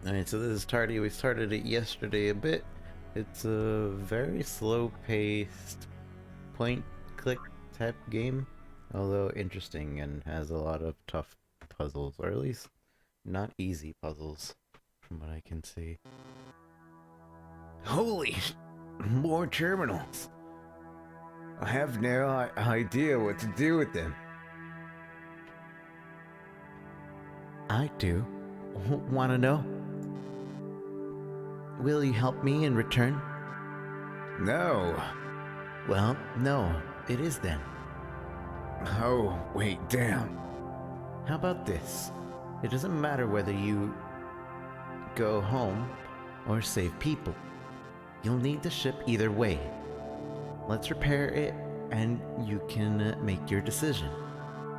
Alright, so this is Tardy. We started it yesterday a bit. It's a very slow paced point click type game, although interesting and has a lot of tough puzzles, or at least not easy puzzles, from what I can see. Holy, more terminals. I have no idea what to do with them. I do. Wanna know? Will you help me in return? No. Well, no, it is then. Oh, wait, damn. How about this? It doesn't matter whether you go home or save people. You'll need the ship either way. Let's repair it and you can make your decision.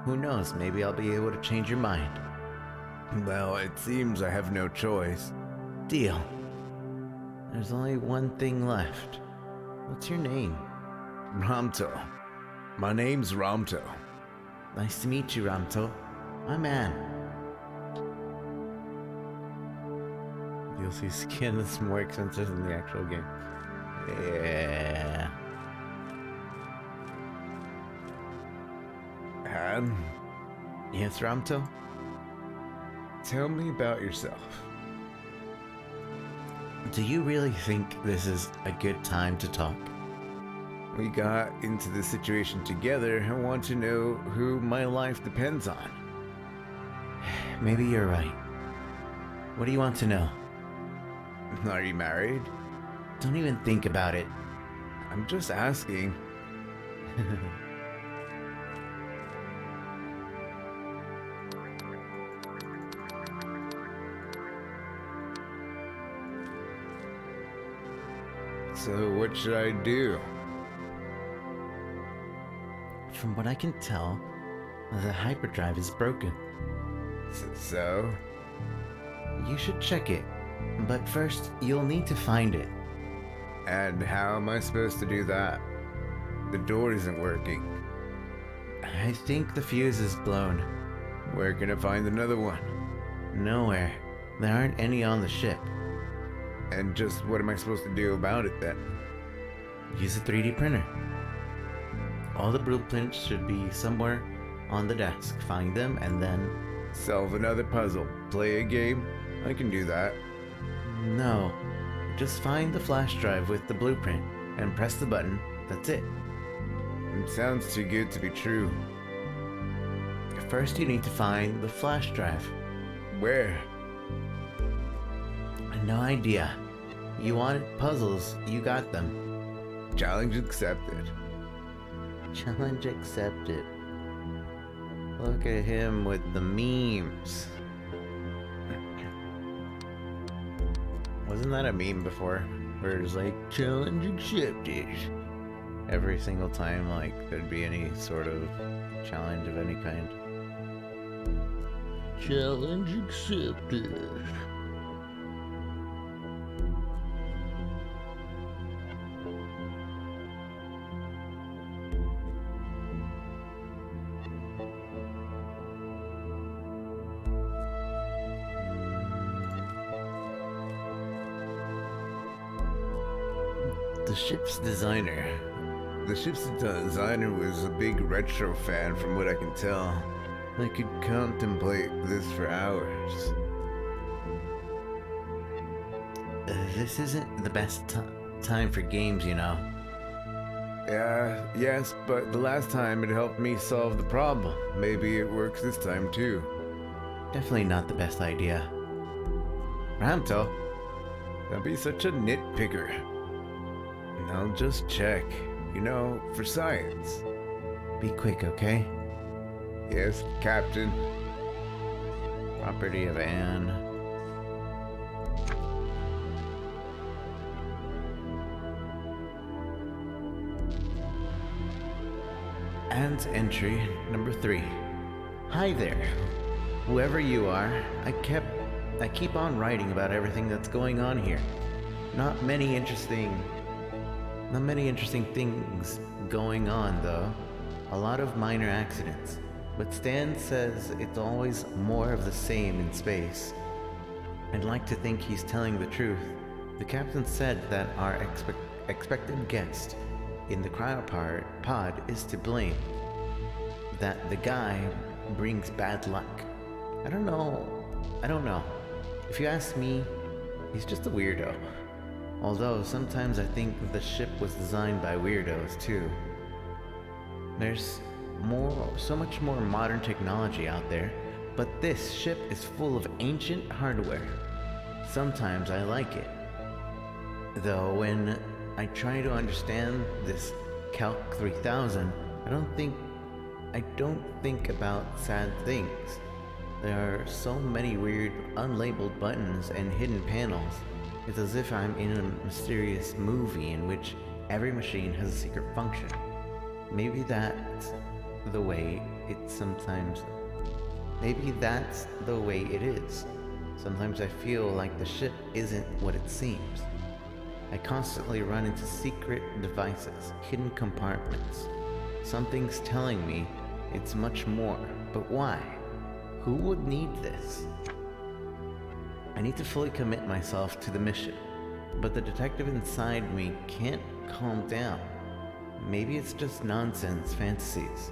Who knows, maybe I'll be able to change your mind. Well, it seems I have no choice. Deal. There's only one thing left. What's your name? Ramto. My name's Ramto. Nice to meet you, Ramto. I'm Anne. DLC skin is more expensive than the actual game. Yeah. Anne, Yes, Ramto? tell me about yourself. Do you really think this is a good time to talk? We got into this situation together. I want to know who my life depends on. Maybe you're right. What do you want to know? Are you married? Don't even think about it. I'm just asking. So what should I do? From what I can tell, the hyperdrive is broken. So? You should check it. But first, you'll need to find it. And how am I supposed to do that? The door isn't working. I think the fuse is blown. Where can I find another one? Nowhere. There aren't any on the ship. And just what am I supposed to do about it then? Use a 3D printer. All the blueprints should be somewhere on the desk. Find them and then... Solve another puzzle. Play a game? I can do that. No. Just find the flash drive with the blueprint and press the button. That's it. It sounds too good to be true. First you need to find the flash drive. Where? No idea. You wanted puzzles, you got them. Challenge accepted. Challenge accepted. Look at him with the memes. Wasn't that a meme before? Where it's like, challenge accepted. Every single time, like, there'd be any sort of challenge of any kind. Challenge accepted. The ship's designer. The ship's designer was a big retro fan from what I can tell. I could contemplate this for hours. This isn't the best time for games, you know. Yes, but the last time it helped me solve the problem. Maybe it works this time too. Definitely not the best idea. Ramto, Don't be such a nitpicker. I'll just check. You know, for science. be quick, okay? Yes, Captain. Property of Anne. Anne's entry number 3. Hi there. Whoever you are, I keep on writing about everything that's going on here. Not many interesting things going on though. A lot of minor accidents. But Stan says it's always more of the same in space. I'd like to think he's telling the truth. The captain said that our expected guest in the cryopod is to blame, that the guy brings bad luck. I don't know. I don't know. If you ask me, he's just a weirdo. Although sometimes I think the ship was designed by weirdos too. There's so much more modern technology out there, but this ship is full of ancient hardware. Sometimes I like it. Though when I try to understand this Calc 3000, I don't think about sad things. There are so many weird unlabeled buttons and hidden panels. It's as if I'm in a mysterious movie in which every machine has a secret function. Maybe that's the way it is. Sometimes I feel like the ship isn't what it seems. I constantly run into secret devices, hidden compartments. Something's telling me it's much more, but why? Who would need this? I need to fully commit myself to the mission, but the detective inside me can't calm down. Maybe it's just nonsense fantasies.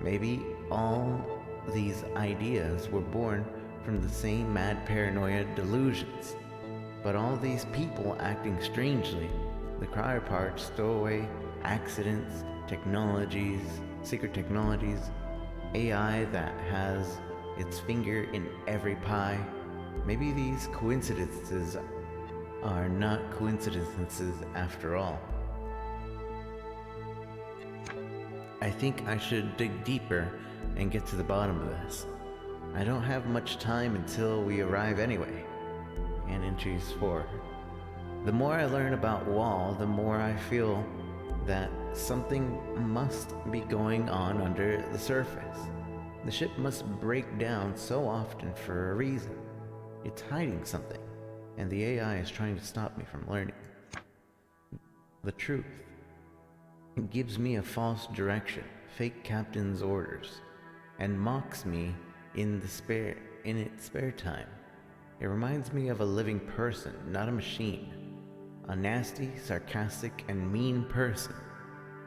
Maybe all these ideas were born from the same mad paranoia delusions. But all these people acting strangely, the cryopod stowaway, accidents, technologies, secret technologies, AI that has its finger in every pie. Maybe these coincidences are not coincidences after all. I think I should dig deeper and get to the bottom of this. I don't have much time until we arrive anyway. And entries 4. The more I learn about Wall, the more I feel that something must be going on under the surface. The ship must break down so often for a reason. It's hiding something, and the AI is trying to stop me from learning the truth. It gives me a false direction, fake captain's orders, and mocks me in its spare time. It reminds me of a living person, not a machine. A nasty, sarcastic, and mean person.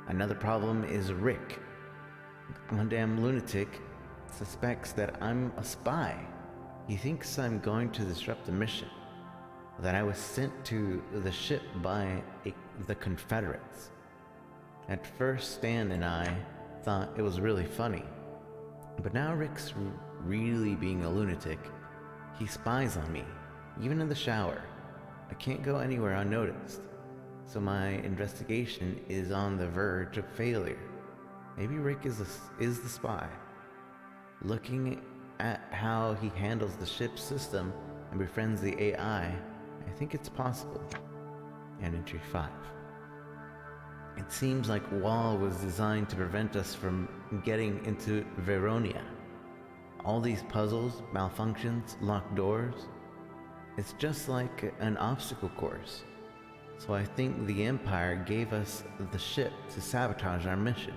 Another problem is Rick. One damn lunatic suspects that I'm a spy. He thinks I'm going to disrupt the mission, that I was sent to the ship by the Confederates. At first, Stan and I thought it was really funny, but now Rick's really being a lunatic. He spies on me, even in the shower. I can't go anywhere unnoticed, so my investigation is on the verge of failure. Maybe Rick is the spy. Looking at how he handles the ship's system and befriends the AI, I think it's possible. And entry 5. It seems like Wall was designed to prevent us from getting into Veronia. All these puzzles, malfunctions, locked doors. It's just like an obstacle course. So I think the Empire gave us the ship to sabotage our mission.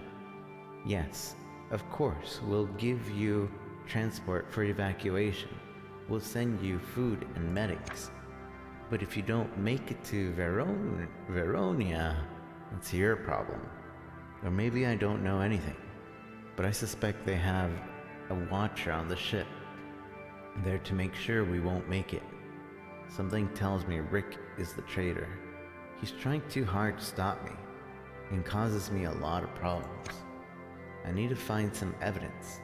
Yes, of course, we'll give you transport for evacuation. We'll send you food and medics. But if you don't make it to Veronia, it's your problem. Or maybe I don't know anything. But I suspect they have a watcher on the ship, there to make sure we won't make it. Something tells me Rick is the traitor. He's trying too hard to stop me, and causes me a lot of problems. I need to find some evidence.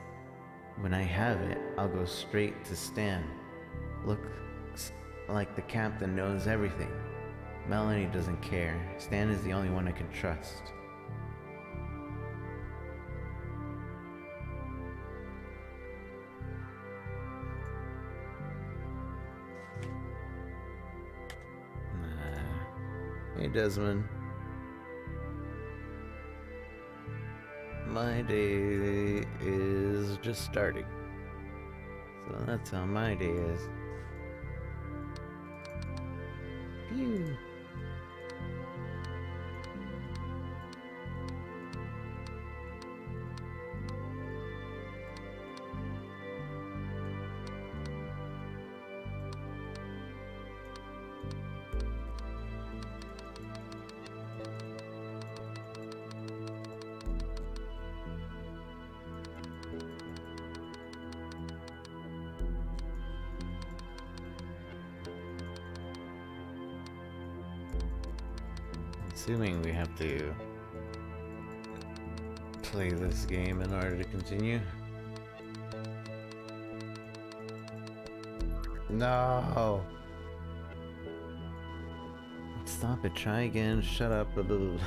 When I have it, I'll go straight to Stan. Looks like the captain knows everything. Melanie doesn't care. Stan is the only one I can trust. Hey Desmond. My day is just starting. So that's how my day is. Phew. Assuming we have to play this game in order to continue. No! Stop it, try again, shut up. Alright.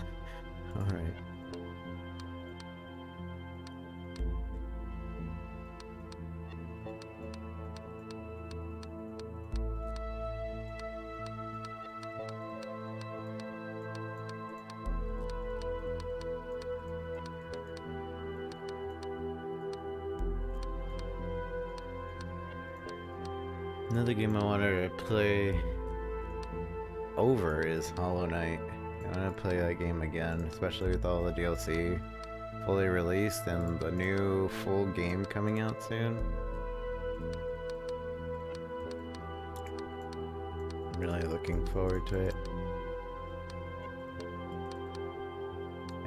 Another game I wanted to play over is Hollow Knight. I want to play that game again, especially with all the DLC fully released and the new full game coming out soon. I'm really looking forward to it.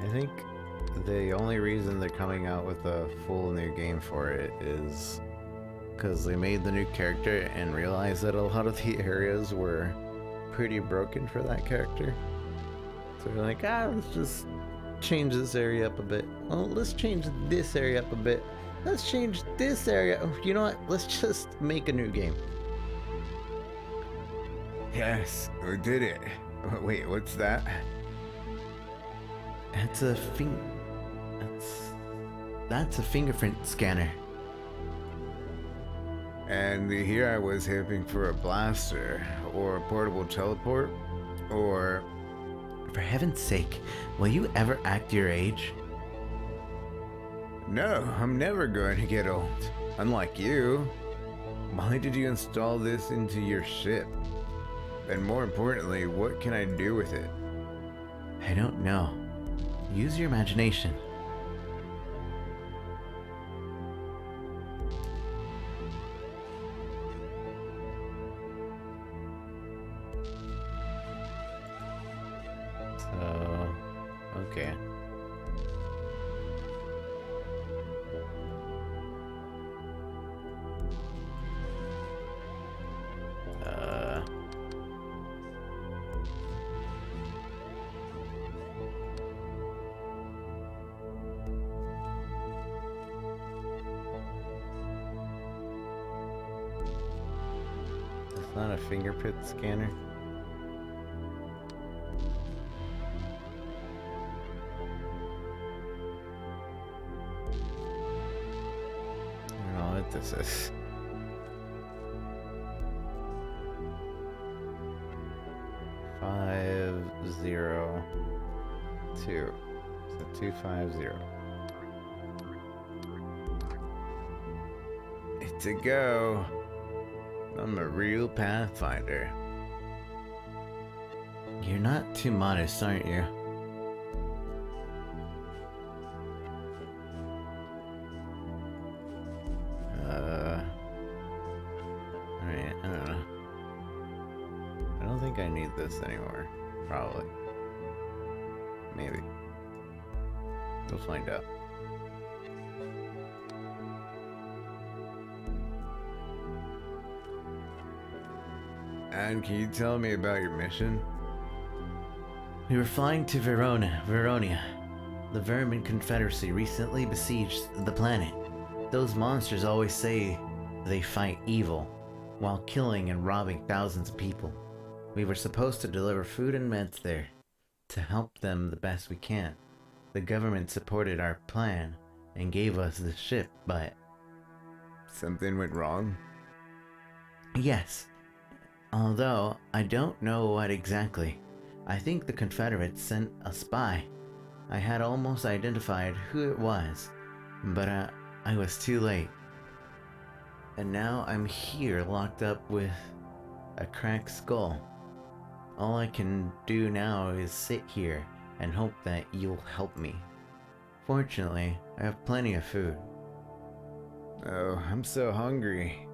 I think the only reason they're coming out with a full new game for it is because they made the new character and realized that a lot of the areas were pretty broken for that character. So they're like, let's just change this area up a bit. Oh, let's change this area up a bit. Let's change this area. Oh, you know what? Let's just make a new game. Yes, we did it. Wait, what's that? It's a that's a fingerprint scanner. And here I was hoping for a blaster, or a portable teleport, or... For heaven's sake, will you ever act your age? No, I'm never going to get old. Unlike you. Why did you install this into your ship? And more importantly, what can I do with it? I don't know. Use your imagination. Okay. It's not a fingerprint scanner. This is 502. So 250. It's a go. I'm a real pathfinder. You're not too modest, aren't you? Alright, I don't know. I don't think I need this anymore. Probably. Maybe. We'll find out. And can you tell me about your mission? We were flying to Veronia. The Vermin Confederacy recently besieged the planet. Those monsters always say they fight evil, while killing and robbing thousands of people. We were supposed to deliver food and meds there, to help them the best we can. The government supported our plan, and gave us the ship, but... Something went wrong? Yes. Although, I don't know what exactly. I think the Confederates sent a spy. I had almost identified who it was, but I was too late. And now I'm here locked up with a cracked skull. All I can do now is sit here and hope that you'll help me. Fortunately, I have plenty of food. Oh, I'm so hungry.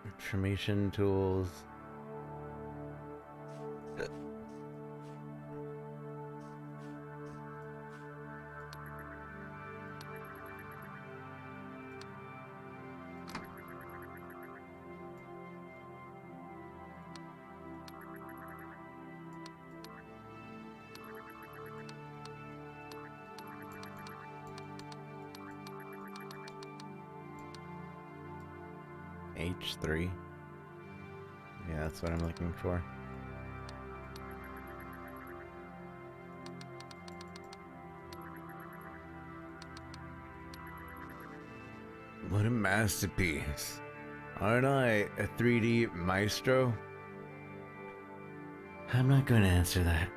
Information tools. H3. Yeah, that's what I'm looking for. What a masterpiece. Aren't I a 3D maestro? I'm not going to answer that.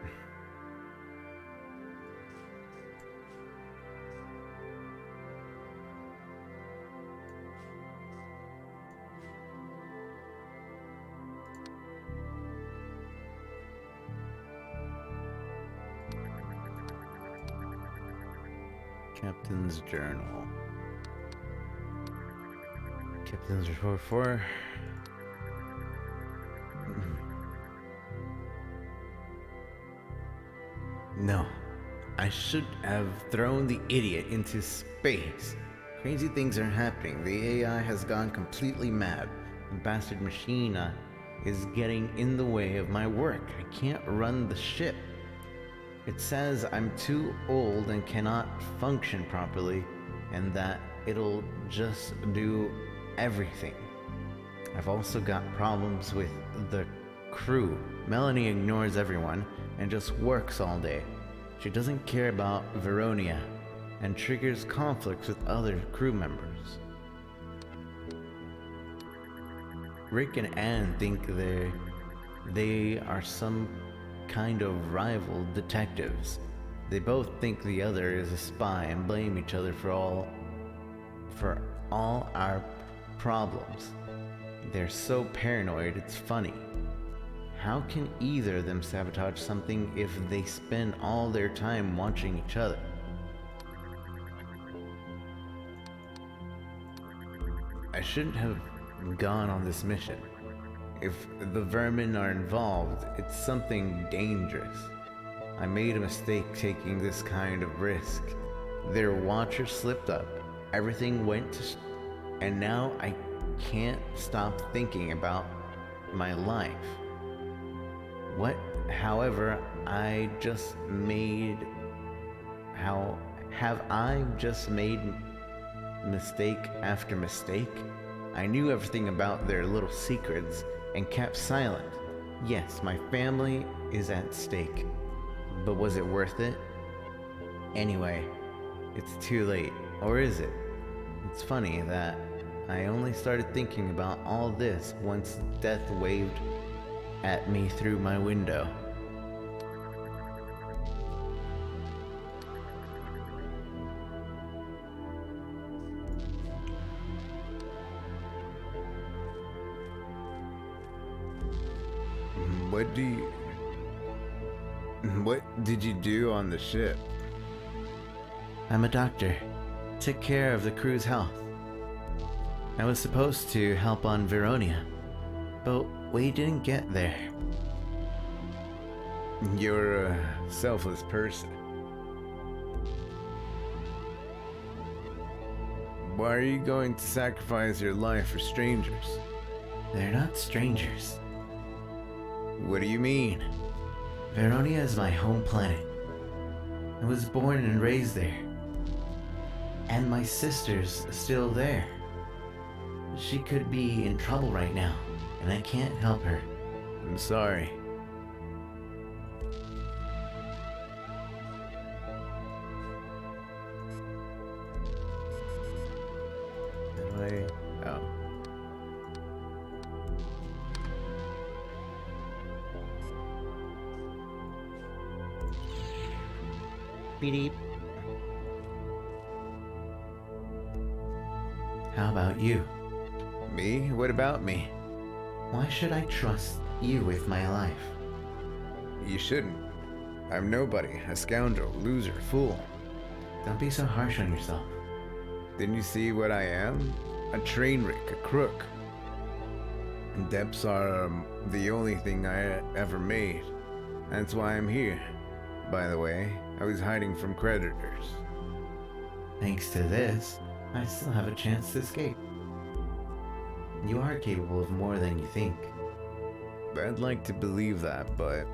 Captain's Journal. Captain's Report 4. No. I should have thrown the idiot into space. Crazy things are happening. The AI has gone completely mad. The bastard machina is getting in the way of my work. I can't run the ship. It says I'm too old and cannot function properly, and that it'll just do everything. I've also got problems with the crew. Melanie ignores everyone and just works all day. She doesn't care about Veronia and triggers conflicts with other crew members. Rick and Anne think they are some kind of rival detectives. They both think the other is a spy and blame each other for all our problems. They're so paranoid, it's funny. How can either of them sabotage something if they spend all their time watching each other? I shouldn't have gone on this mission. If the vermin are involved, it's something dangerous. I made a mistake taking this kind of risk. Their watcher slipped up, everything went to and now I can't stop thinking about my life. However, I just made mistake after mistake? I knew everything about their little secrets and kept silent. Yes, my family is at stake, but was it worth it? Anyway, it's too late, or is it? It's funny that I only started thinking about all this once death waved at me through my window. What did you do on the ship? I'm a doctor. Took care of the crew's health. I was supposed to help on Veronia, but we didn't get there. You're a selfless person. Why are you going to sacrifice your life for strangers? They're not strangers. What do you mean? Veronia is my home planet. I was born and raised there. And my sister's still there. She could be in trouble right now, and I can't help her. I'm sorry. Oh. Beep. How about you? Me? What about me? Why should I trust you with my life? You shouldn't. I'm nobody, a scoundrel, loser, fool. Don't be so harsh on yourself. Didn't you see what I am? A train wreck, a crook. Depths are the only thing I ever made. That's why I'm here. By the way, I was hiding from creditors. Thanks to this, I still have a chance to escape. You are capable of more than you think. I'd like to believe that, but...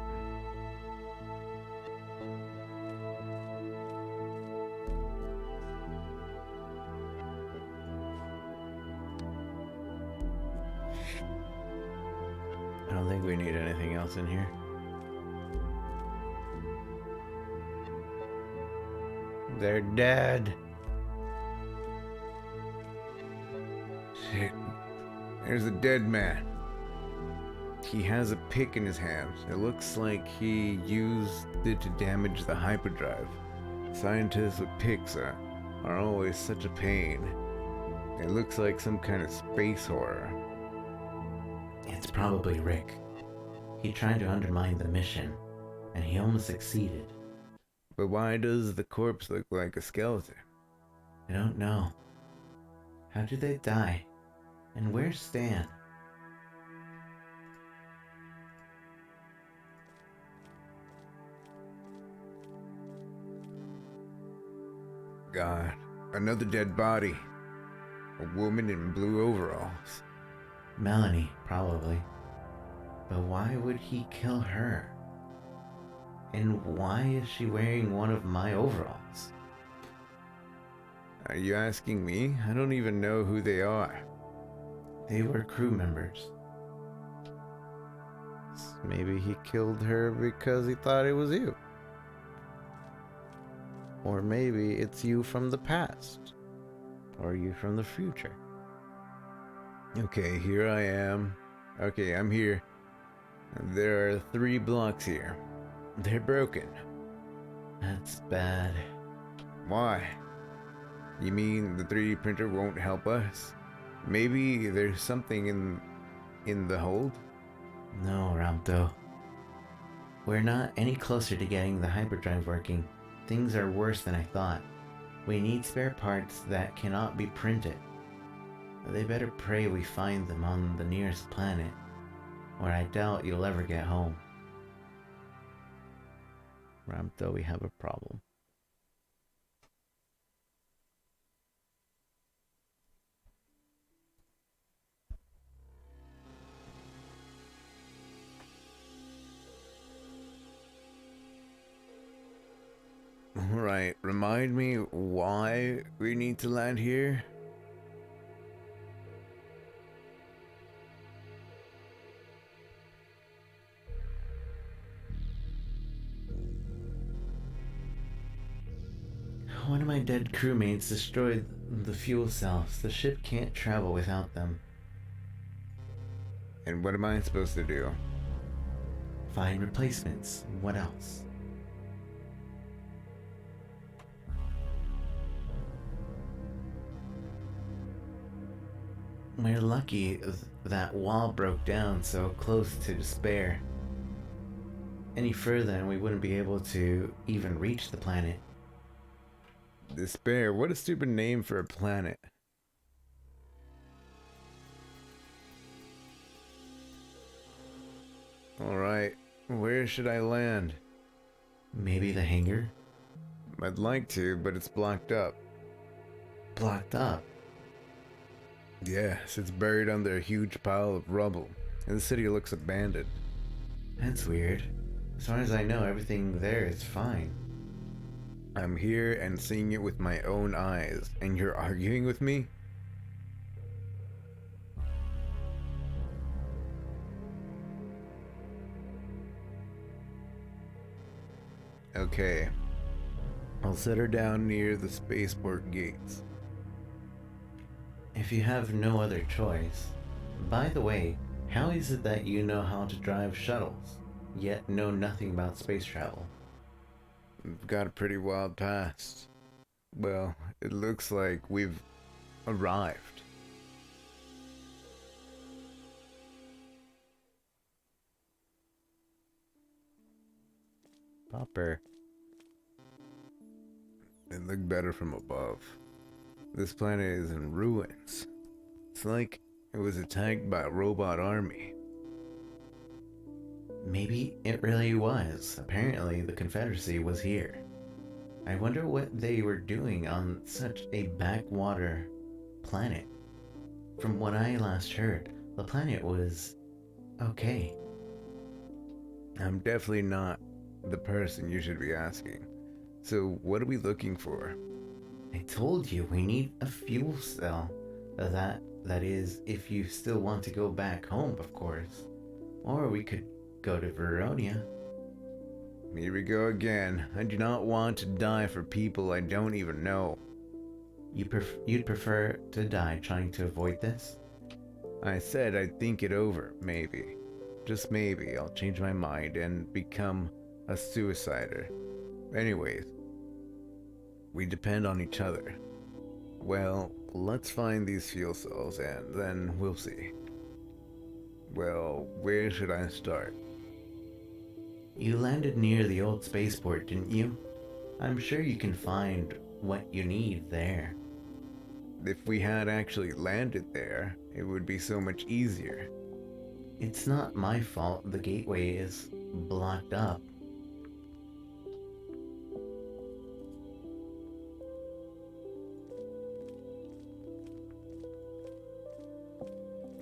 I don't think we need anything else in here. They're dead. Shit. There's a dead man. He has a pick in his hand. It looks like he used it to damage the hyperdrive. Scientists with picks are always such a pain. It looks like some kind of space horror. It's probably Rick. He tried to undermine the mission, and he almost succeeded. But why does the corpse look like a skeleton? I don't know. How did they die? And where's Stan? God, another dead body. A woman in blue overalls. Melanie, probably. But why would he kill her? And why is she wearing one of my overalls? Are you asking me? I don't even know who they are. They were crew members. Maybe he killed her because he thought it was you. Or maybe it's you from the past. Or you from the future. Okay, here I am. Okay, I'm here. There are 3 blocks here. They're broken. That's bad. Why? You mean the 3D printer won't help us? Maybe there's something in the hold? No, Ramto. We're not any closer to getting the hyperdrive working. Things are worse than I thought. We need spare parts that cannot be printed. They better pray we find them on the nearest planet, or I doubt you'll ever get home. Ramto, we have a problem. Alright, remind me why we need to land here? One of my dead crewmates destroyed the fuel cells. The ship can't travel without them. And what am I supposed to do? Find replacements. What else? We're lucky that wall broke down so close to despair. Any further and we wouldn't be able to even reach the planet. Despair? What a stupid name for a planet. Alright, where should I land? Maybe the hangar? I'd like to, but it's blocked up. Blocked up. Yes, it's buried under a huge pile of rubble, and the city looks abandoned. That's weird. As far as I know, everything there is fine. I'm here and seeing it with my own eyes, and you're arguing with me? Okay. I'll set her down near the spaceport gates. If you have no other choice. By the way, how is it that you know how to drive shuttles, yet know nothing about space travel? We've got a pretty wild past. Well, it looks like we've arrived. Popper. It looked better from above. This planet is in ruins. It's like it was attacked by a robot army. Maybe it really was. Apparently, the Confederacy was here. I wonder what they were doing on such a backwater planet. From what I last heard, the planet was okay. I'm definitely not the person you should be asking. So, what are we looking for? I told you we need a fuel cell. That is, if you still want to go back home, of course. Or we could go to Veronia. Here we go again. I do not want to die for people I don't even know. You'd prefer to die trying to avoid this? I said I'd think it over, maybe. Just maybe I'll change my mind and become a suicider. Anyways, we depend on each other. Well, let's find these fuel cells and then we'll see. Well, where should I start? You landed near the old spaceport, didn't you? I'm sure you can find what you need there. If we had actually landed there, it would be so much easier. It's not my fault the gateway is blocked up.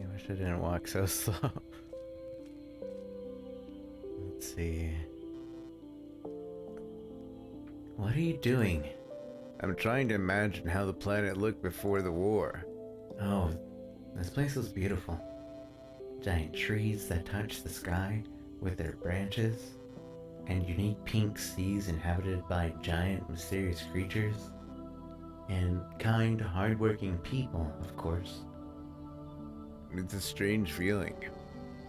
I wish I didn't walk so slow. Let's see. What are you doing? I'm trying to imagine how the planet looked before the war. Oh, this place was beautiful. Giant trees that touch the sky with their branches, and unique pink seas inhabited by giant mysterious creatures, and kind, hardworking people, of course. It's a strange feeling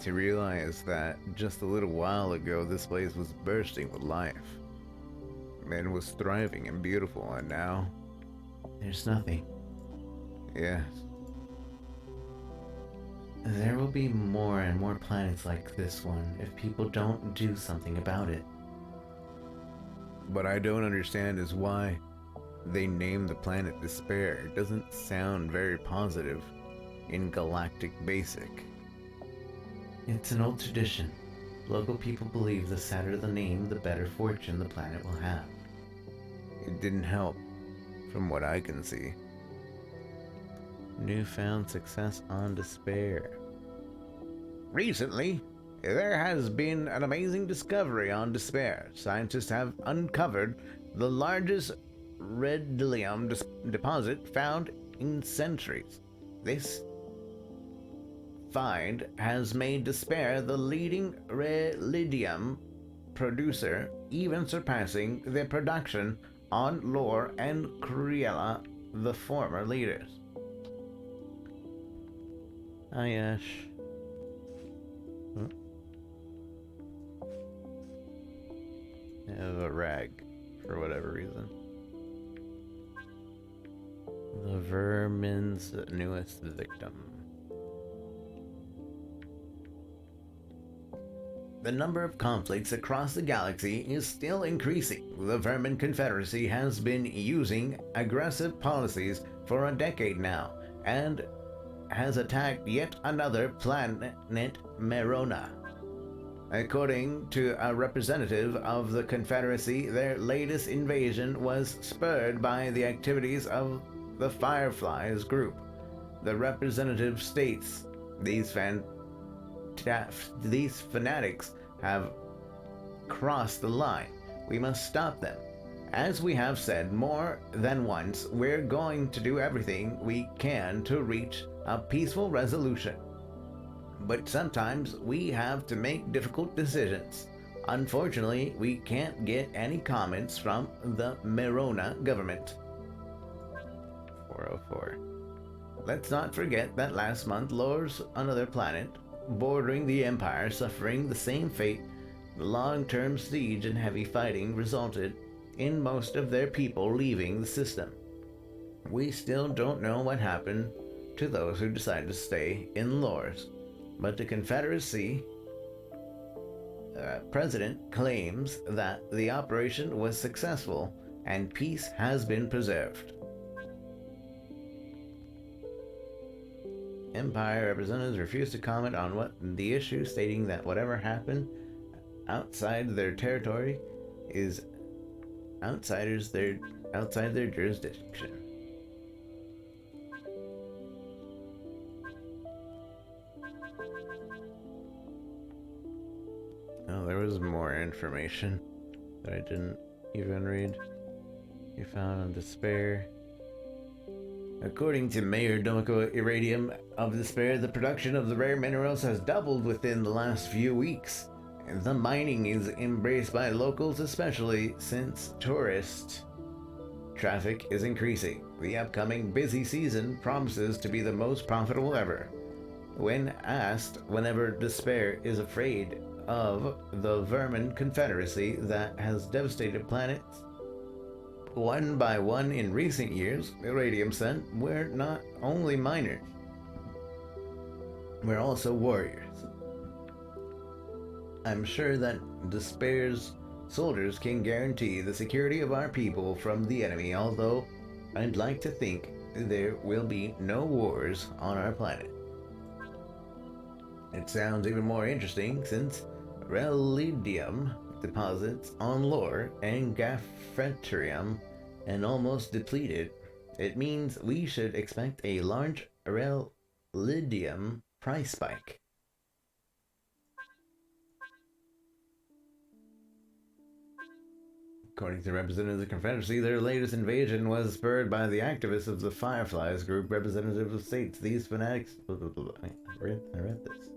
to realize that just a little while ago this place was bursting with life and was thriving and beautiful, and now There's nothing. yes. There will be more and more planets like this one if people don't do something about it. What I don't understand is why they named the planet Despair. It doesn't sound very positive in Galactic Basic. It's an old tradition. Local people believe the sadder the name, the better fortune the planet will have. It didn't help, from what I can see. Newfound success on Despair. Recently, there has been an amazing discovery on Despair. Scientists have uncovered the largest redilium deposit found in centuries. This find has made Despair the leading redilium producer, even surpassing the production on Lore and Cruella, the former leaders. Hi, Ash. I have a rag, for whatever reason. The vermin's newest victim. The number of conflicts across the galaxy is still increasing. The Vermin Confederacy has been using aggressive policies for a decade now, and has attacked yet another planet, Merona. According to a representative of the Confederacy, their latest invasion was spurred by the activities of the Fireflies group. The representative states these fanatics have crossed the line. We must stop them. As we have said more than once, we're going to do everything we can to reach a peaceful resolution. But sometimes we have to make difficult decisions. Unfortunately, we can't get any comments from the Merona government. 404. Let's not forget that last month, Lore's another planet, bordering the Empire, suffering the same fate. The long-term siege and heavy fighting resulted in most of their people leaving the system. We still don't know what happened to those who decided to stay in Lore's, but the Confederacy president claims that the operation was successful and peace has been preserved. Empire representatives refuse to comment on what the issue, stating that whatever happened outside their territory is outside their jurisdiction. Oh, there was more information that I didn't even read. You found on Despair. According to Mayor Domiko Irradium, of despair, the production of the rare minerals has doubled within the last few weeks. The mining is embraced by locals, especially since tourist traffic is increasing. The upcoming busy season promises to be the most profitable ever. When asked whenever despair is afraid of the vermin confederacy that has devastated planets one by one in recent years, Irradium said, we're not only miners, we're also warriors. I'm sure that Despair's soldiers can guarantee the security of our people from the enemy, although I'd like to think there will be no wars on our planet. It sounds even more interesting since Relidium deposits on Lore and Gaffreterium and almost depleted. It means we should expect a large Relidium price spike. According to representatives of the Confederacy, their latest invasion was spurred by the activists of the Fireflies group, representatives of states. These fanatics. I read this.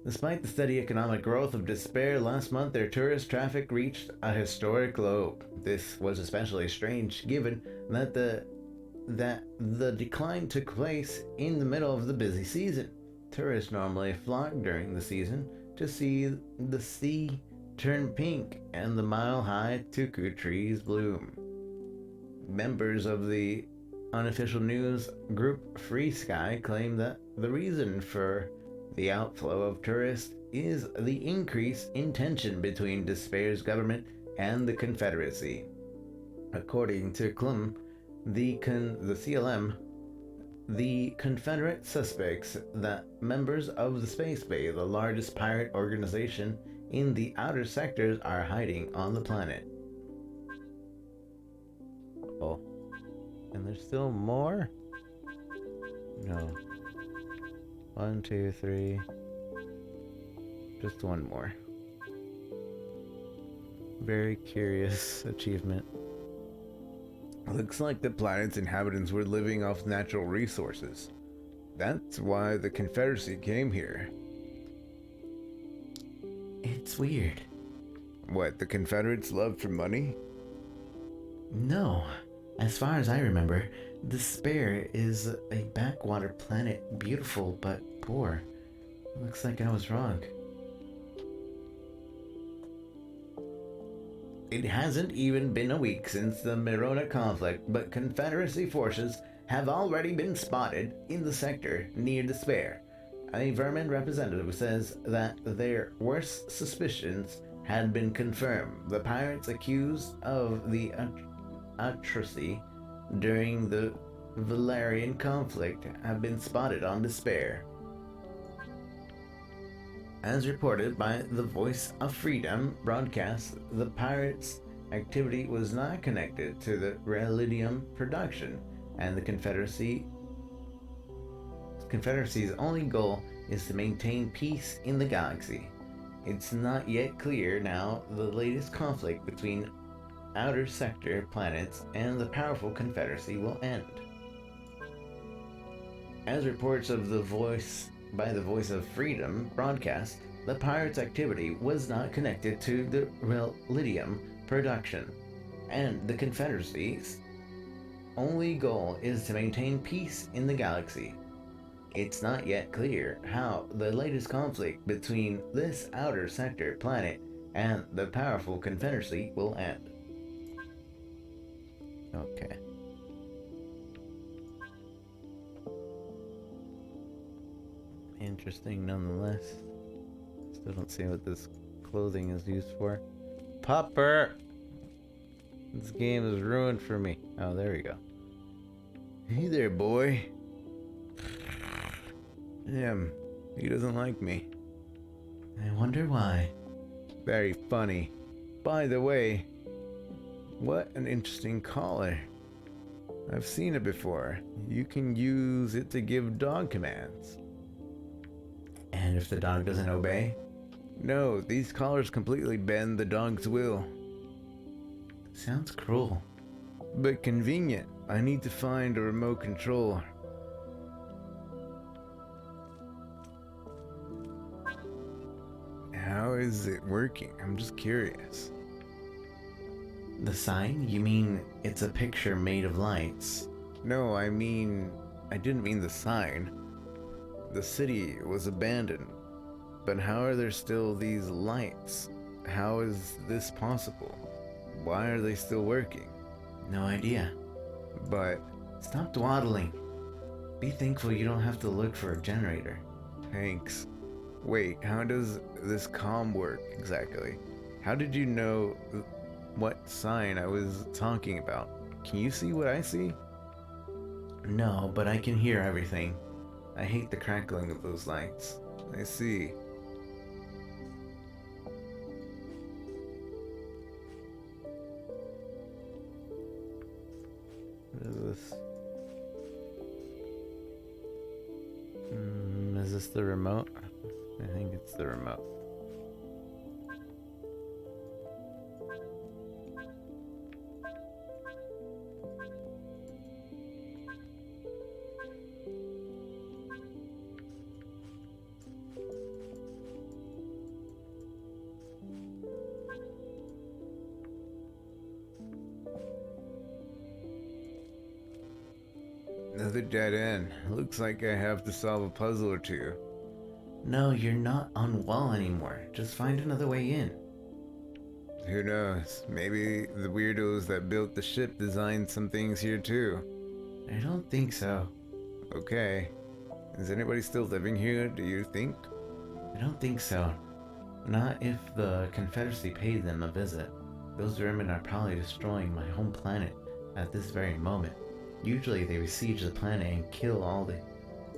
Despite the steady economic growth of Despair last month, their tourist traffic reached a historic low. This was especially strange given that the decline took place in the middle of the busy season. Tourists normally flock during the season to see the sea turn pink and the mile-high tuku trees bloom. Members of the unofficial news group Free Sky claim that the reason for the outflow of tourists is the increase in tension between Despair's government and the Confederacy. According to CLM, the CLM, the Confederate suspects that members of the Space Bay, the largest pirate organization in the outer sectors, are hiding on the planet. Oh, and there's still more? No. 1, 2, 3. Just one more. Very curious achievement. Looks like the planet's inhabitants were living off natural resources. That's why the Confederacy came here. It's weird. What, the Confederates loved for money? No. As far as I remember, Despair is a backwater planet, beautiful but poor. Looks like I was wrong. It hasn't even been a week since the Mirona conflict, but Confederacy forces have already been spotted in the sector near Despair. A Vermin representative says that their worst suspicions had been confirmed. The pirates accused of the atrocity during the Valerian conflict have been spotted on Despair. As reported by the Voice of Freedom broadcast, the pirates' activity was not connected to the Relidium production, and the Confederacy's only goal is to maintain peace in the galaxy. It's not yet clear now the latest conflict between outer sector planets and the powerful Confederacy will end. As reports of the Voice of Freedom broadcast, the pirates' activity was not connected to the Relidium production, and the Confederacy's only goal is to maintain peace in the galaxy. It's not yet clear how the latest conflict between this outer sector planet and the powerful Confederacy will end. Okay. Interesting nonetheless. Still don't see what this clothing is used for. Popper! This game is ruined for me. Oh, there we go. Hey there, boy. Him. He doesn't like me. I wonder why. Very funny. By the way, what an interesting collar. I've seen it before. You can use it to give dog commands. And if the dog doesn't obey? No, these collars completely bend the dog's will. Sounds cruel. But convenient. I need to find a remote control. is it working? I'm just curious. The sign? You mean it's a picture made of lights? No, I didn't mean the sign. The city was abandoned. But how are there still these lights? How is this possible? Why are they still working? No idea. But Stop dawdling. Be thankful you don't have to look for a generator. thanks. Wait, how does this comm work exactly? How did you know what sign I was talking about? Can you see what I see? No, but I can hear everything. I hate the crackling of those lights. I see. What is this? Is this the remote? I think it's the remote. Another dead end. Looks like I have to solve a puzzle or two. No, you're not on wall anymore. Just find another way in. Who knows? Maybe the weirdos that built the ship designed some things here too. I don't think so. Okay. Is anybody still living here, do you think? I don't think so. Not if the Confederacy paid them a visit. Those vermin are probably destroying my home planet at this very moment. Usually they besiege the planet and kill all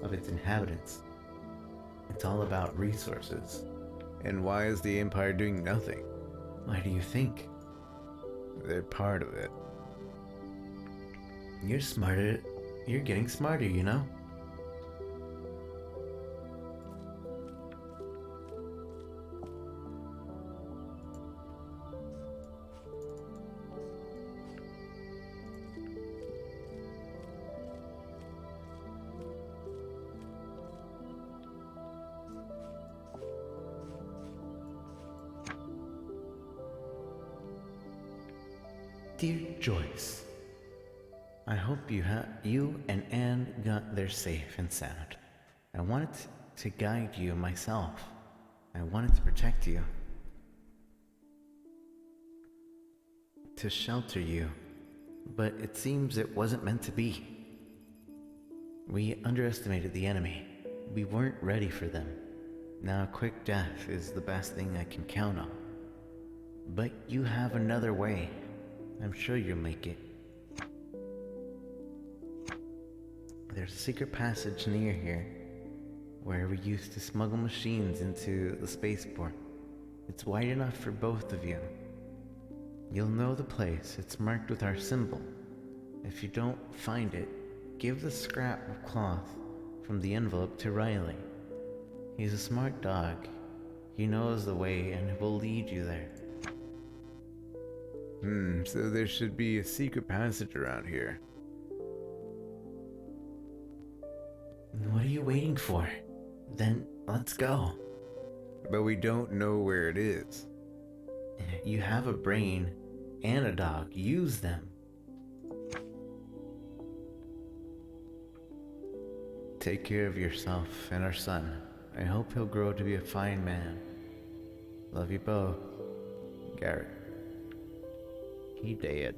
of its inhabitants. It's all about resources. And why is the Empire doing nothing? Why do you think? They're part of it. You're smarter. You're getting smarter, you know? Dear Joyce, I hope you and Anne got there safe and sound. I wanted to guide you myself. I wanted to protect you. To shelter you. But it seems it wasn't meant to be. We underestimated the enemy. We weren't ready for them. Now quick death is the best thing I can count on. But you have another way. I'm sure you'll make it. There's a secret passage near here, where we used to smuggle machines into the spaceport. It's wide enough for both of you. You'll know the place. It's marked with our symbol. If you don't find it, give the scrap of cloth from the envelope to Riley. He's a smart dog. He knows the way and will lead you there. So there should be a secret passage around here. What are you waiting for? Then let's go. But we don't know where it is. You have a brain and a dog. Use them. Take care of yourself and our son. I hope he'll grow to be a fine man. Love you both. Garrett. He dead.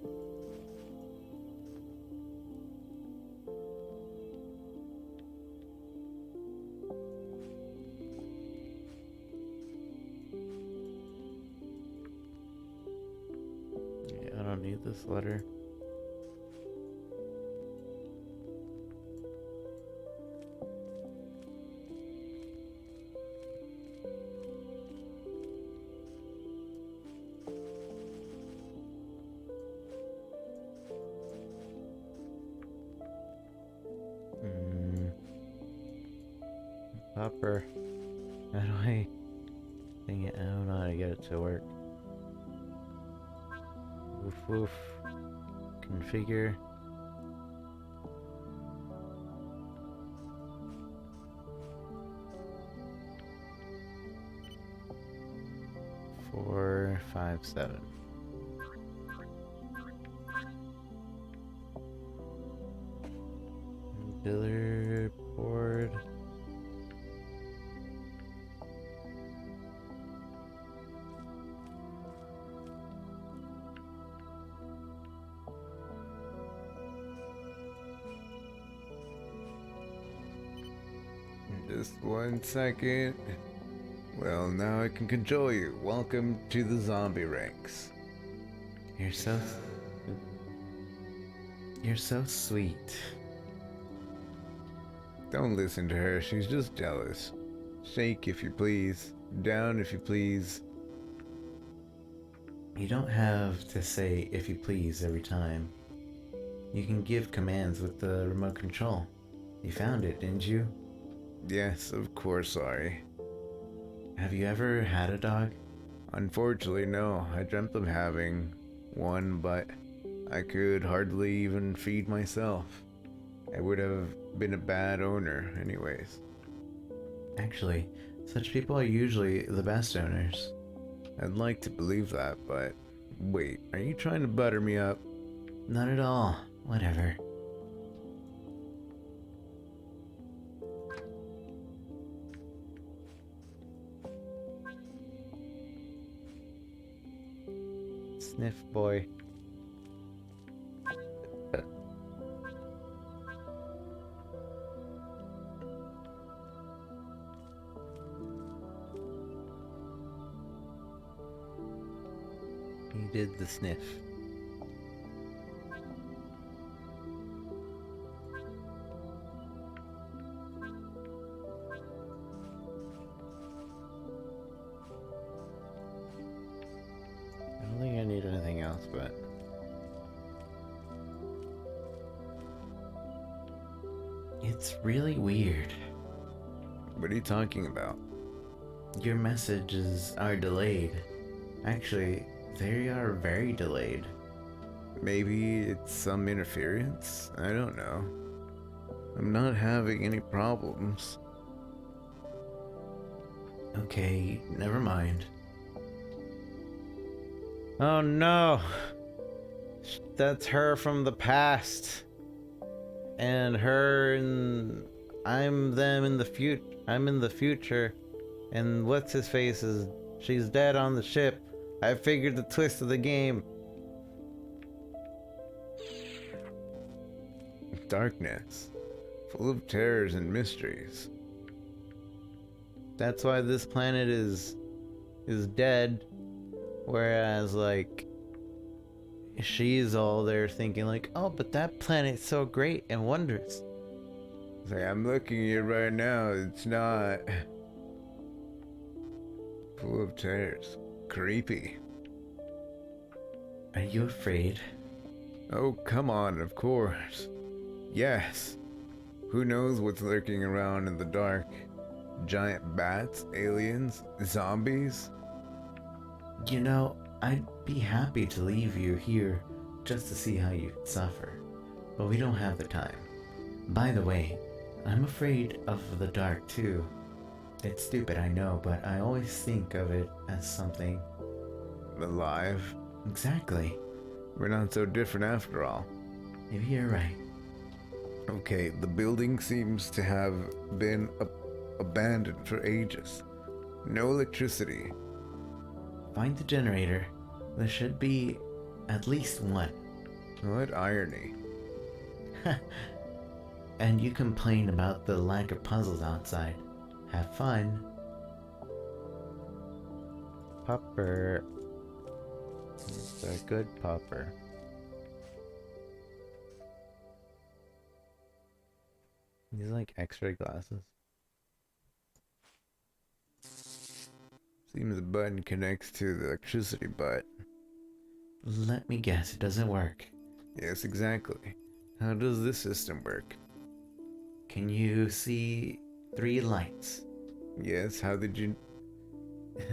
Yeah, I don't need this letter. Popper. How do I... Dang it, I don't know how to get it to work. Woof woof. Configure. 457. Billboard. Just 1 second. Well, now I can control you. Welcome to the zombie ranks. You're so sweet. Don't listen to her, she's just jealous. Shake if you please. Down if you please. You don't have to say if you please every time. You can give commands with the remote control. You found it, didn't you? Yes, of course, sorry. Have you ever had a dog? Unfortunately, no. I dreamt of having one, but I could hardly even feed myself. I would have been a bad owner, anyways. Actually, such people are usually the best owners. I'd like to believe that, but wait, are you trying to butter me up? Not at all. Whatever. Sniff boy. He did the sniff. I don't think I need anything else, but it's really weird. What are you talking about? Your messages are delayed. Actually, they are very delayed. Maybe it's some interference? I don't know. I'm not having any problems. Okay, never mind. Oh no! That's her from the past. And her and I'm them in the future. I'm in the future. And what's his face is she's dead on the ship. I figured the twist of the game. Darkness, full of terrors and mysteries. That's why this planet is dead. Whereas like she's all there thinking like, oh, but that planet's so great and wondrous. Say, I'm looking at it right now. It's not full of terrors. Creepy. Are you afraid? Oh, come on, of course. Yes. Who knows what's lurking around in the dark? Giant bats, aliens, zombies? You know, I'd be happy to leave you here just to see how you suffer, but we don't have the time. By the way, I'm afraid of the dark too. It's stupid, I know, but I always think of it as something. Alive? Exactly. We're not so different after all. Maybe you're right. Okay, the building seems to have been abandoned for ages. No electricity. Find the generator. There should be at least one. What irony. And you complain about the lack of puzzles outside. Have fun. Pupper. It's a good pupper. These like X-ray glasses. Seems the button connects to the electricity, but... Let me guess, it doesn't work. Yes, exactly. How does this system work? Can you see 3 lights? Yes, how did you...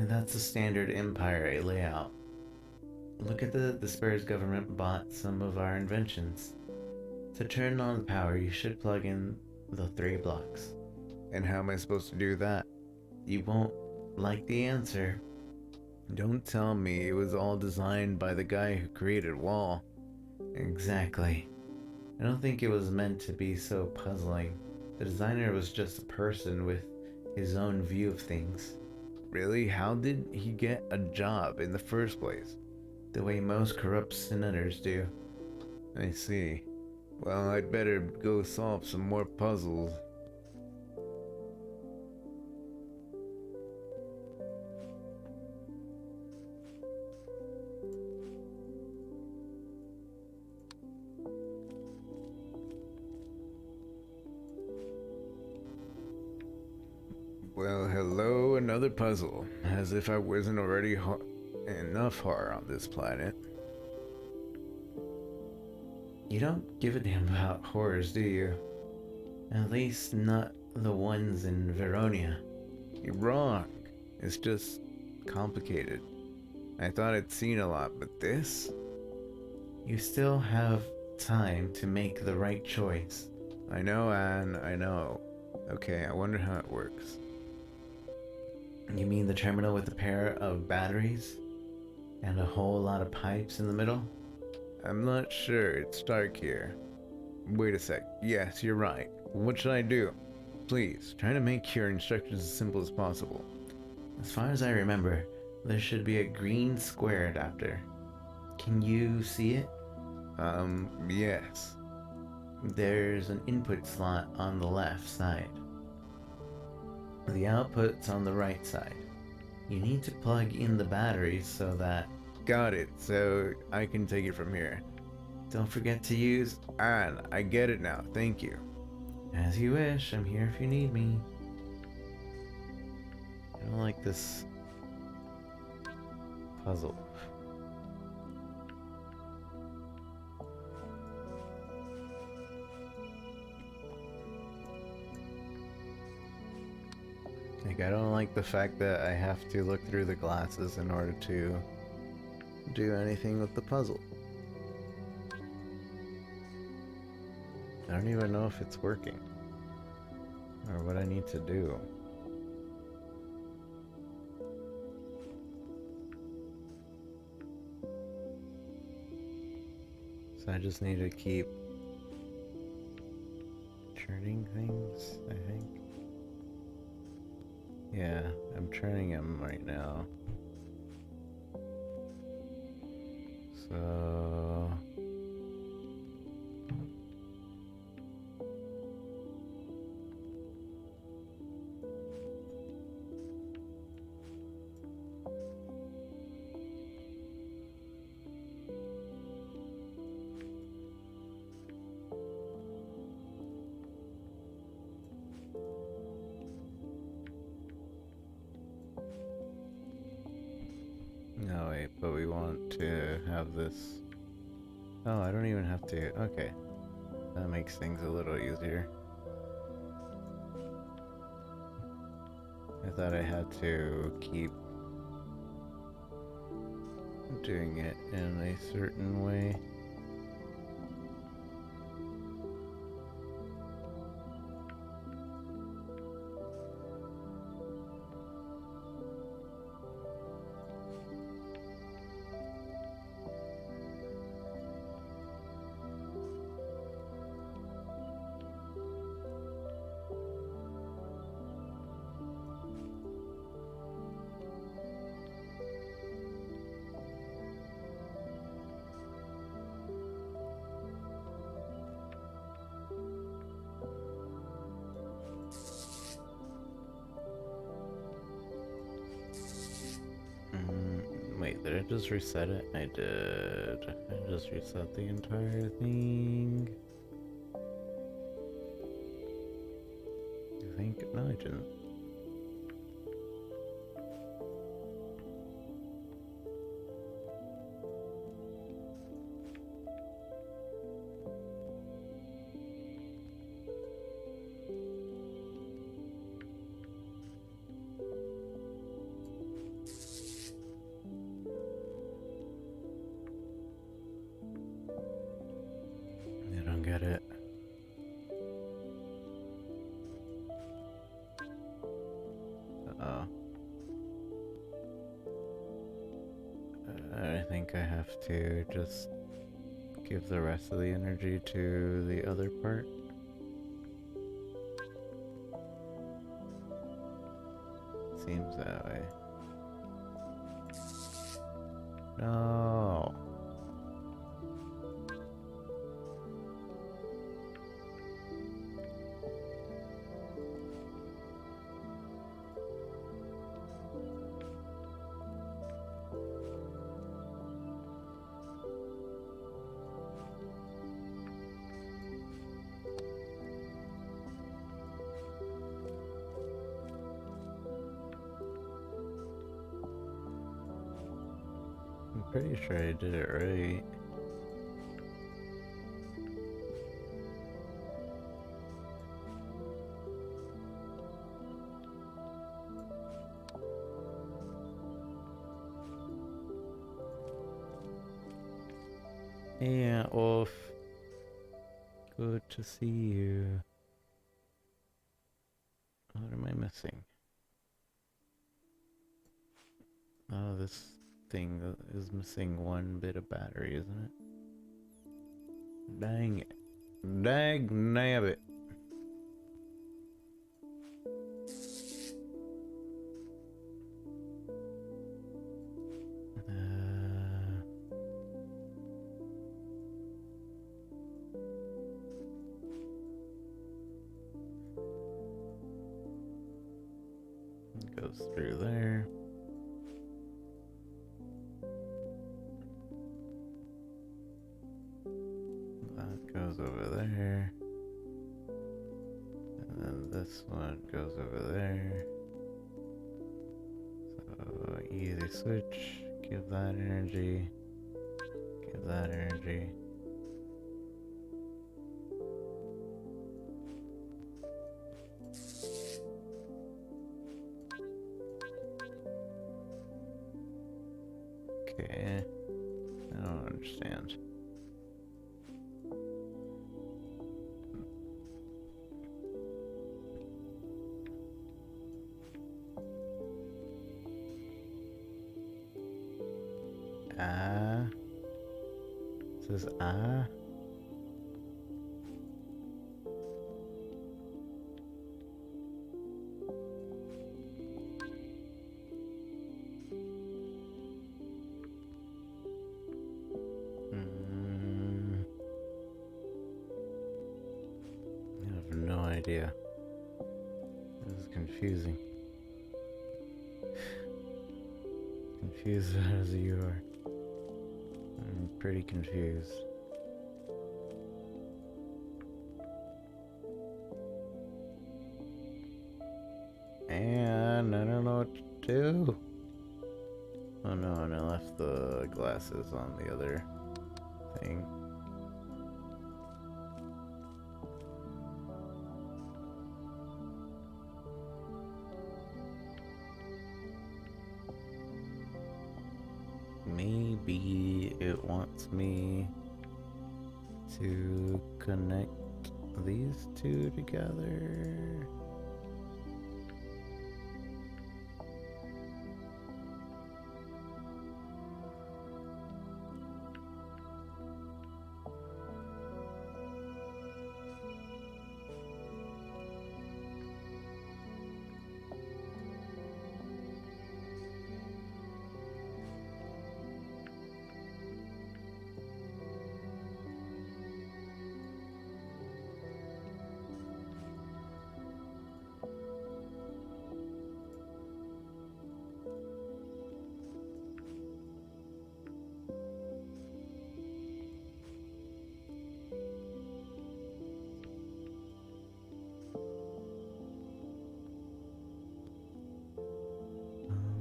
That's the standard Empire layout. Look at the Spurs government bought some of our inventions. To turn on the power, you should plug in the 3 blocks. And how am I supposed to do that? You won't like the answer. Don't tell me it was all designed by the guy who created Wall. Exactly. I don't think it was meant to be so puzzling. The designer was just a person with his own view of things. Really? How did he get a job in the first place? The way most corrupt senators do. I see. Well, I'd better go solve some more puzzles. Well, hello, another puzzle. As if I wasn't already enough horror on this planet. You don't give a damn about horrors, do you? At least not the ones in Veronia. You're wrong. It's just complicated. I thought I'd seen a lot, but this? You still have time to make the right choice. I know, Anne, I know. Okay, I wonder how it works. You mean the terminal with a pair of batteries? And a whole lot of pipes in the middle? I'm not sure. It's dark here. Wait a sec. Yes, you're right. What should I do? Please, try to make your instructions as simple as possible. As far as I remember, there should be a green square adapter. Can you see it? Yes. There's an input slot on the left side. The output's on the right side. You need to plug in the batteries so that... Got it, so I can take it from here. Don't forget to use... Anne, I get it now, thank you. As you wish, I'm here if you need me. I don't like this puzzle. Like, I don't like the fact that I have to look through the glasses in order to do anything with the puzzle. I don't even know if it's working or what I need to do. So I just need to keep turning things, I think. Yeah, I'm turning them right now. So... No, wait, but we want to have this... Oh, I don't even have to... Okay. That makes things a little easier. I thought I had to keep doing it in a certain way. Wait, did I just reset it? I did. I just reset the entire thing. I think... No, I didn't. I don't get it. I think I have to just give the rest of the energy to the other part. Seems that way. No. I'm pretty sure I did it right. Yeah, Wolf. Good to see you. What am I missing? Oh, this thing is missing one bit of battery, isn't it? Dang it. Dang nabbit. Goes through there. That goes over there. And then this one goes over there. So easy switch. Give that energy. Give that energy. Okay. I don't understand. Ah. This is ah. I have no idea. This is confusing. Confused as you are. I'm pretty confused. And I don't know what to do. Oh no, and I left the glasses on the other thing. Maybe it wants me to connect these two together.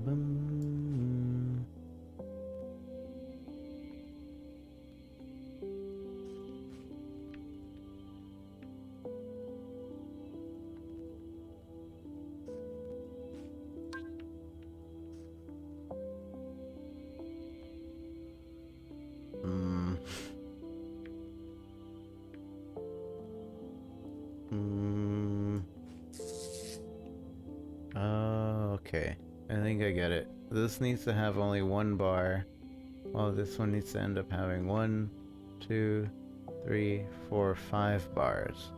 Bum. Mm. Mm. Oh, okay. I think I get it. This needs to have only one bar Well, this one needs to end up having 1, 2, 3, 4, 5 bars.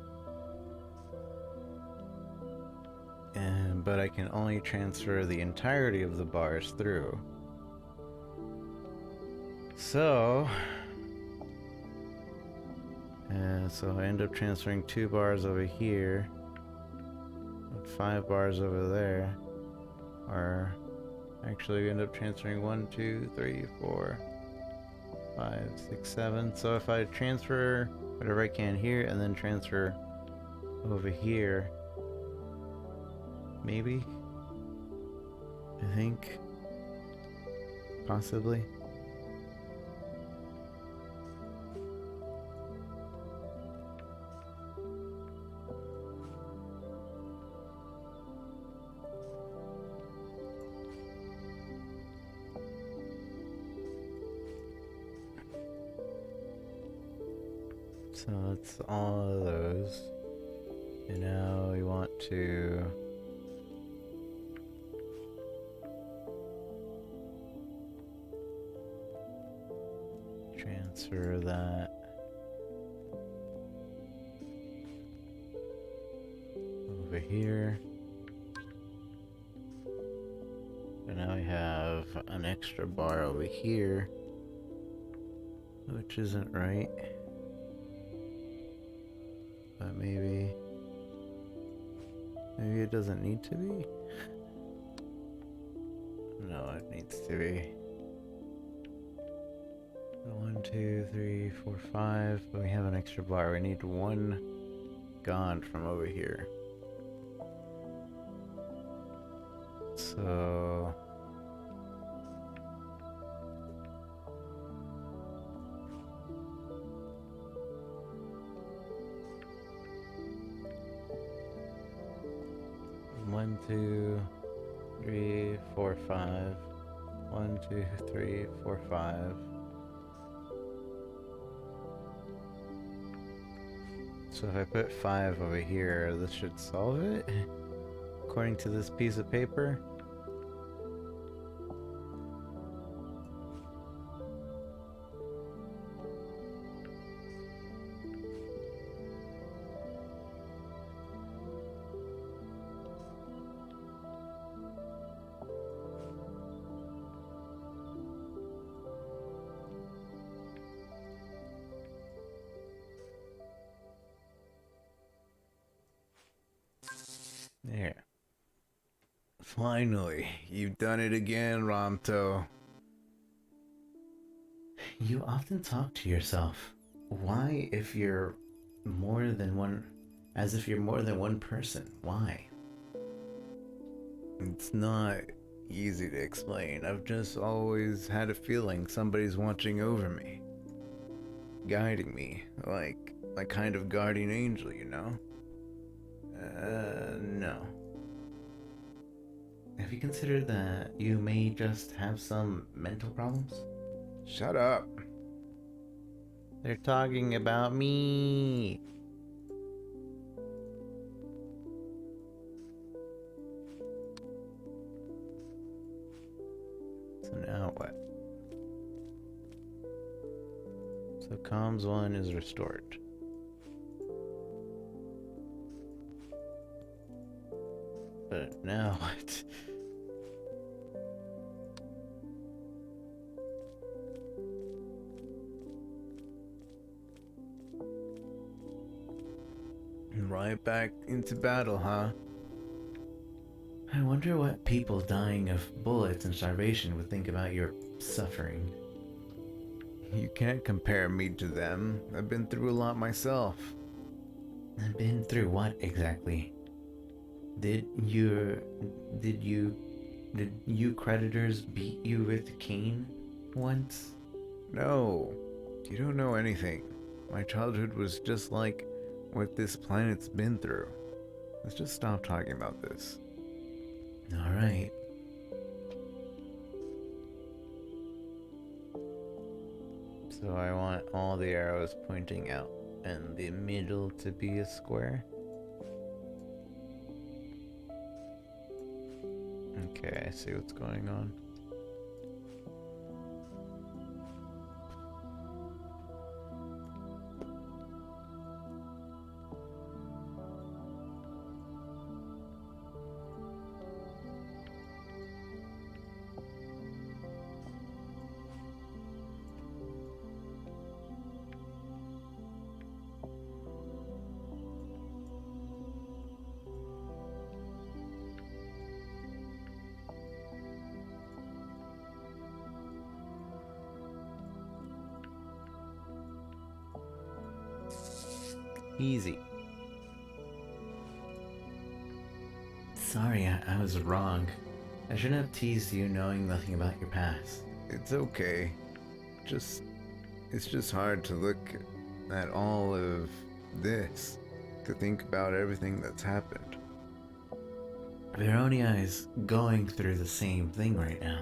But I can only transfer the entirety of the bars through. So I end up transferring 2 bars over here, and 5 bars over there. Or actually, we end up transferring 1, 2, 3, 4, 5, 6, 7. So if I transfer whatever I can here and then transfer over here, maybe? I think. Possibly. So that's all of those. And now we want to transfer that over here. And now we have an extra bar over here, which isn't right. But maybe it doesn't need to be. No, it needs to be. 1, 2, 3, 4, 5. But we have an extra bar. We need 1 gone from over here. So one, 2, 3, 4, 5. 1, 2, 3, 4, 5. So if I put 5 over here, this should solve it, according to this piece of paper. There. Finally, you've done it again, Ramto. You often talk to yourself. Why, if you're more than one, as if you're more than one person? Why? It's not easy to explain. I've just always had a feeling somebody's watching over me, guiding me, like a kind of guardian angel, you know? No. Have you considered that you may just have some mental problems? Shut up. They're talking about me. So now what? So comms 1 is restored. But now what? Right back into battle, huh? I wonder what people dying of bullets and starvation would think about your suffering. You can't compare me to them. I've been through a lot myself. I've been through what exactly? Did you creditors beat you with cane once? No, you don't know anything. My childhood was just like what this planet's been through. Let's just stop talking about this. Alright. So I want all the arrows pointing out and the middle to be a square. Okay, I see what's going on. Easy. Sorry, I was wrong. I shouldn't have teased you knowing nothing about your past. It's okay. Just, it's just hard to look at all of this, to think about everything that's happened. Veronia is going through the same thing right now.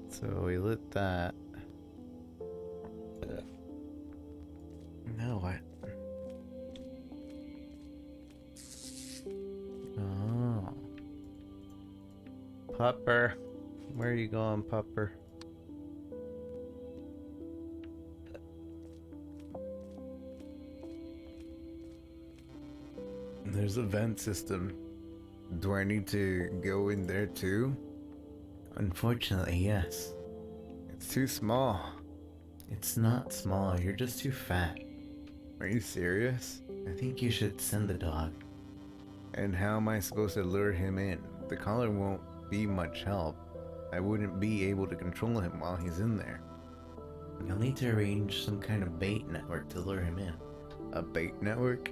So we lit that. No, what? Oh. Pupper. Where are you going, Pupper? There's a vent system. Do I need to go in there too? Unfortunately, yes. It's too small. It's not small, you're just too fat. Are you serious? I think you should send the dog. And how am I supposed to lure him in? The collar won't be much help. I wouldn't be able to control him while he's in there. You'll need to arrange some kind of bait network to lure him in. A bait network?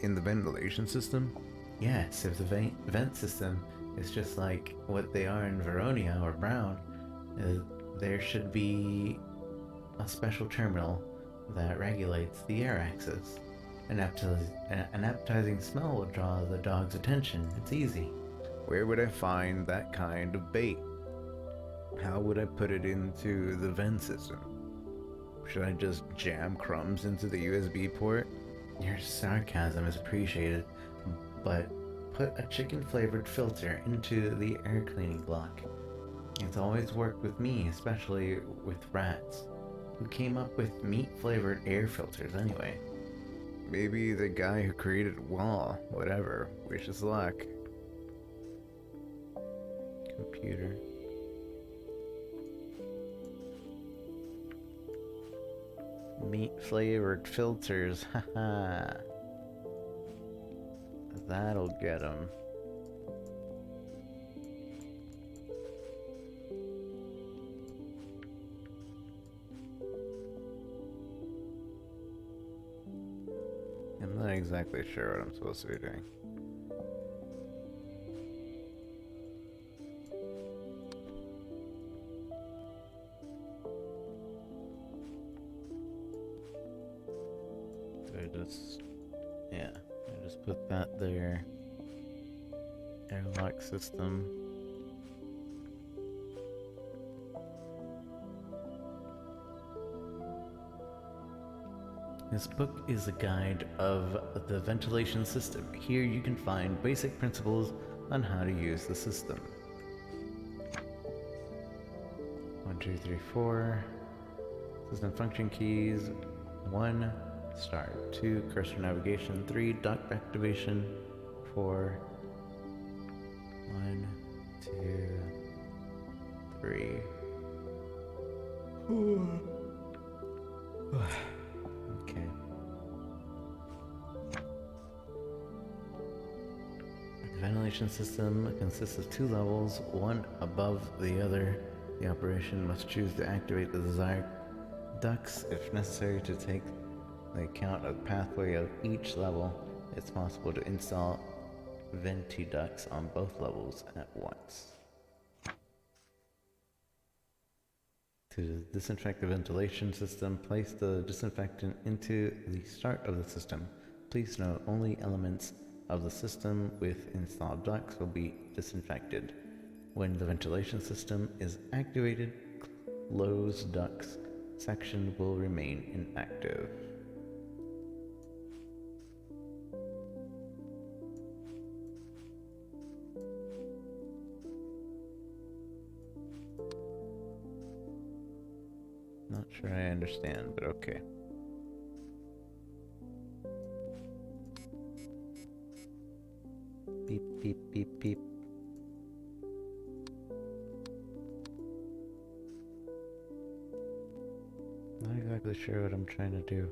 In the ventilation system? Yes, if the vent system is just like what they are in Veronia or Brown, there should be a special terminal that regulates the air axis. An appetizing smell will draw the dog's attention. It's easy. Where would I find that kind of bait? How would I put it into the vent system? Should I just jam crumbs into the USB port? Your sarcasm is appreciated, but put a chicken-flavored filter into the air cleaning block. It's always worked with me, especially with rats. Who came up with meat-flavored air filters anyway? Maybe the guy who created Wall. Whatever. Wish us luck. Computer. Meat-flavored filters, haha. That'll get him. I'm not exactly sure what I'm supposed to be doing. I just put that there. Airlock system. This book is a guide of the ventilation system. Here you can find basic principles on how to use the system. 1, 2, 3, 4. System function keys. 1. Start. 2. Cursor navigation. 3. Dock activation. 4. 1, 2, 3. Okay. The ventilation system consists of 2 levels, one above the other. The operation must choose to activate the desired ducts if necessary to take the account of the pathway of each level. It's possible to install venti ducts on both levels at once. To disinfect the ventilation system, place the disinfectant into the start of the system. Please note only elements of the system with installed ducts will be disinfected. When the ventilation system is activated, closed ducts section will remain inactive. Not sure I understand, but okay. Beep, beep, beep, beep. Not exactly sure what I'm trying to do.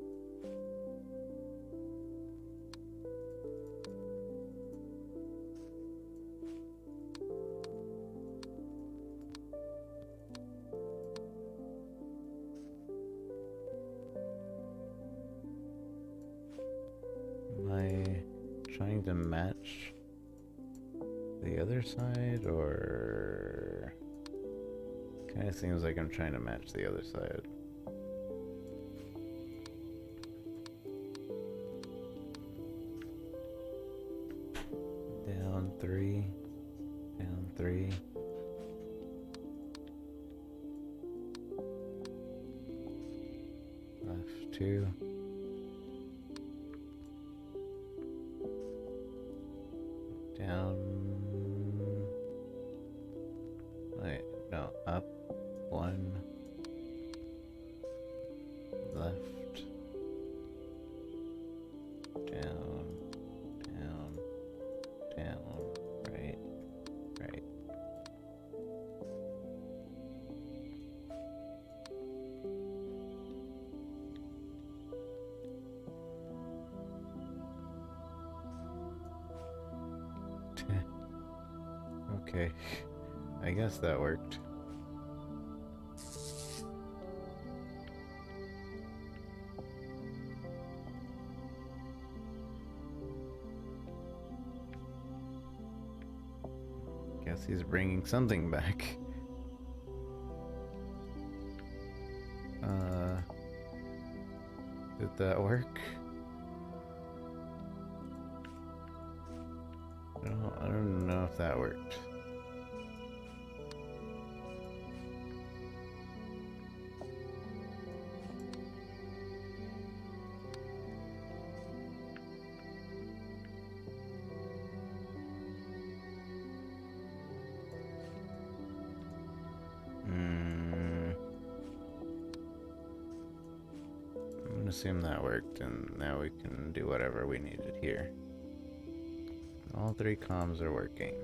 I trying to match the other side, or kind of seems like I'm trying to match the other side. Down 3, down 3. Left 2. Down. Wait, no, up 1. Left. Down. Down. Down. Right. Right. Okay, I guess that worked. Guess he's bringing something back. Did that work? I don't know if that worked. I'm gonna assume that worked, and now we can do whatever we needed here. All 3 comms are working.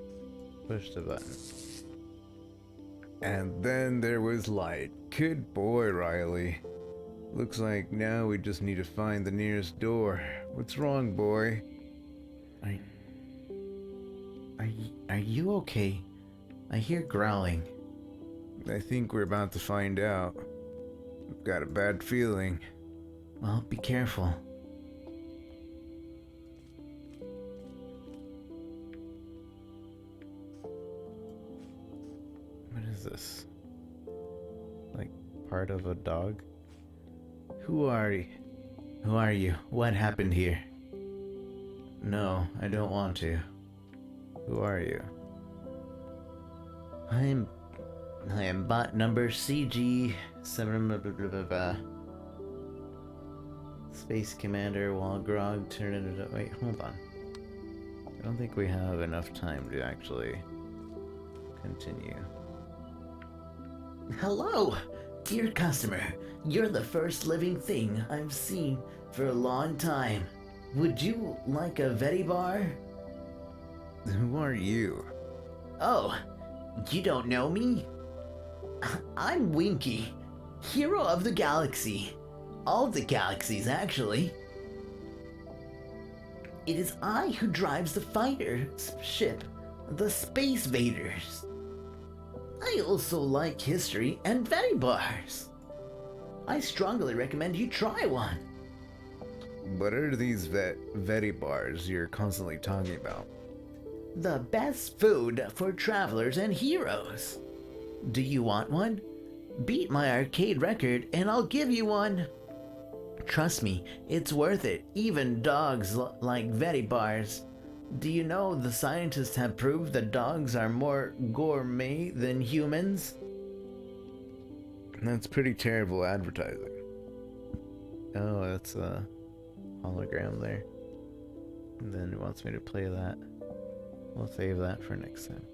Push the button. And then there was light. Good boy, Riley. Looks like now we just need to find the nearest door. What's wrong, boy? Are you okay? I hear growling. I think we're about to find out. I've got a bad feeling. Well, be careful. What is this? Like part of a dog? Who are you? Who are you? What happened here? No, I don't want to. Who are you? I am bot number CG 7 blah, blah, blah, blah, blah. Space Commander while Grog turned it. Wait, hold on. I don't think we have enough time to actually continue. Hello, dear customer. You're the first living thing I've seen for a long time. Would you like a Veti bar? Who are you? Oh, you don't know me? I'm Winky, hero of the galaxy. All the galaxies, actually. It is I who drives the fighter ship, the Space Vaders. I also like history and Veti bars. I strongly recommend you try one. What are these Veti bars you're constantly talking about? The best food for travelers and heroes. Do you want one? Beat my arcade record and I'll give you one. Trust me, it's worth it. Even dogs like Veti bars. Do you know the scientists have proved that dogs are more gourmet than humans? That's pretty terrible advertising. Oh, that's a hologram there. And then it wants me to play that. We'll save that for next time.